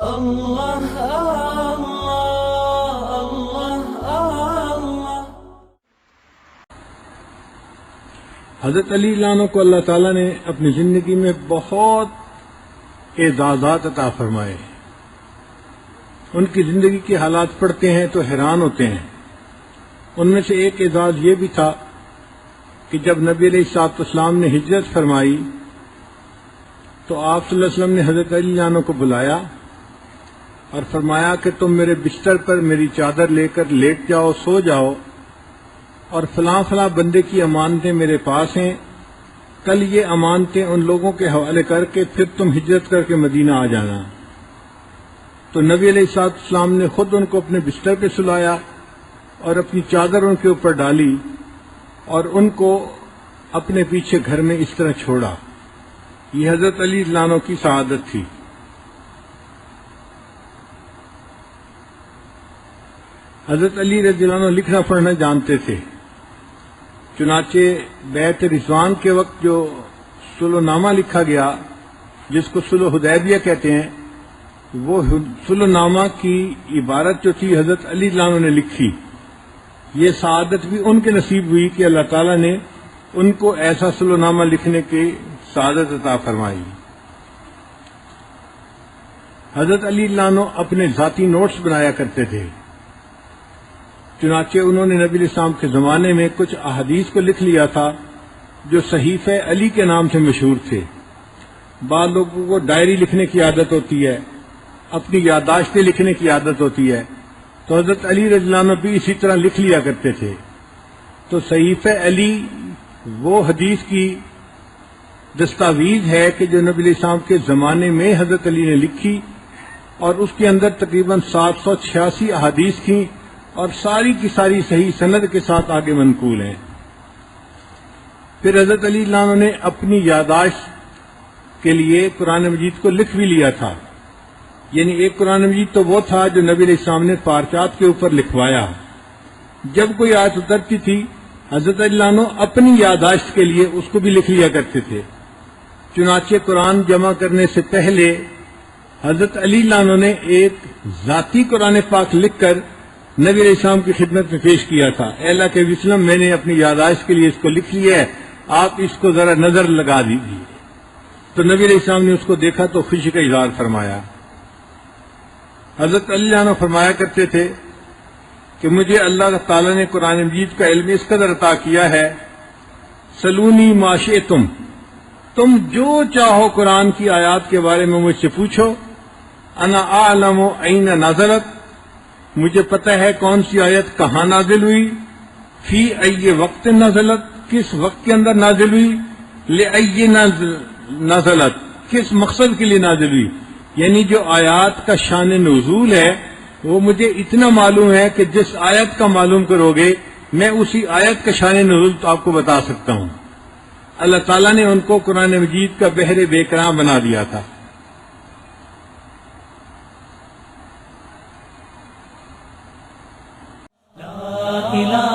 اللہ اللہ اللہ اللہ۔ حضرت علی اللہ عنہ کو اللہ تعالیٰ نے اپنی زندگی میں بہت اعزازات عطا فرمائے۔ ان کی زندگی کے حالات پڑھتے ہیں تو حیران ہوتے ہیں۔ ان میں سے ایک اعزاز یہ بھی تھا کہ جب نبی علیہ الصلوۃ والسلام نے ہجرت فرمائی تو آپ صلی اللہ علیہ وسلم نے حضرت علی اللہ عنہ کو بلایا اور فرمایا کہ تم میرے بستر پر میری چادر لے کر لیٹ جاؤ، سو جاؤ، اور فلاں فلاں بندے کی امانتیں میرے پاس ہیں، کل یہ امانتیں ان لوگوں کے حوالے کر کے پھر تم ہجرت کر کے مدینہ آ جانا۔ تو نبی علیہ الصلوۃ والسلام نے خود ان کو اپنے بستر پہ سلایا اور اپنی چادر ان کے اوپر ڈالی اور ان کو اپنے پیچھے گھر میں اس طرح چھوڑا۔ یہ حضرت علی رضی اللہ عنہ کی سعادت تھی۔ حضرت علی رضی اللہ عنہ لکھنا پڑھنا جانتے تھے، چنانچہ بیعت رضوان کے وقت جو صلح نامہ لکھا گیا جس کو صلح حدیبیہ کہتے ہیں، وہ صلح نامہ کی عبارت جو تھی حضرت علی رضی اللہ عنہ نے لکھی۔ یہ سعادت بھی ان کے نصیب ہوئی کہ اللہ تعالیٰ نے ان کو ایسا صلح نامہ لکھنے کی سعادت عطا فرمائی۔ حضرت علی رضی اللہ عنہ اپنے ذاتی نوٹس بنایا کرتے تھے، چنانچہ انہوں نے نبی علیہ السلام کے زمانے میں کچھ احادیث کو لکھ لیا تھا جو صحیفہ علی کے نام سے مشہور تھے۔ بعض لوگوں کو ڈائری لکھنے کی عادت ہوتی ہے، اپنی یادداشتیں لکھنے کی عادت ہوتی ہے، تو حضرت علی رضی اللہ عنہ بھی اسی طرح لکھ لیا کرتے تھے۔ تو صحیفہ علی وہ حدیث کی دستاویز ہے کہ جو نبی علیہ السلام کے زمانے میں حضرت علی نے لکھی، اور اس کے اندر تقریباً 786 احادیث تھیں اور ساری کی ساری صحیح سند کے ساتھ آگے منقول ہیں۔ پھر حضرت علی اللہ عنہ نے اپنی یادداشت کے لیے قرآن مجید کو لکھ بھی لیا تھا، یعنی ایک قرآن مجید تو وہ تھا جو نبی علیہ السلام نے پارچات کے اوپر لکھوایا۔ جب کوئی آیت اترتی تھی حضرت علی اللہ عنہ اپنی یادداشت کے لیے اس کو بھی لکھ لیا کرتے تھے۔ چنانچہ قرآن جمع کرنے سے پہلے حضرت علی اللہ عنہ نے ایک ذاتی قرآن پاک لکھ کر نبی علیہ السلام کی خدمت میں پیش کیا تھا۔ اے اللہ کے وسلم، میں نے اپنی یادداشت کے لیے اس کو لکھ لیا ہے، آپ اس کو ذرا نظر لگا دیجیے۔ تو نبی علیہ السلام نے اس کو دیکھا تو خوشی کا اظہار فرمایا۔ حضرت علی عنہ فرمایا کرتے تھے کہ مجھے اللہ تعالیٰ نے قرآن مجید کا علم اس قدر عطا کیا ہے، سلونی ما شئتم، تم جو چاہو قرآن کی آیات کے بارے میں مجھ سے پوچھو، انا اعلم این نزلت، مجھے پتہ ہے کون سی آیت کہاں نازل ہوئی، فی ای وقت نزلت، کس وقت کے اندر نازل ہوئی، لئی نزلت، کس مقصد کے لیے نازل ہوئی، یعنی جو آیات کا شان نزول ہے وہ مجھے اتنا معلوم ہے کہ جس آیت کا معلوم کرو گے میں اسی آیت کا شان نزول تو آپ کو بتا سکتا ہوں۔ اللہ تعالیٰ نے ان کو قرآن مجید کا بحر بے کراں بنا دیا تھا۔ لا الہ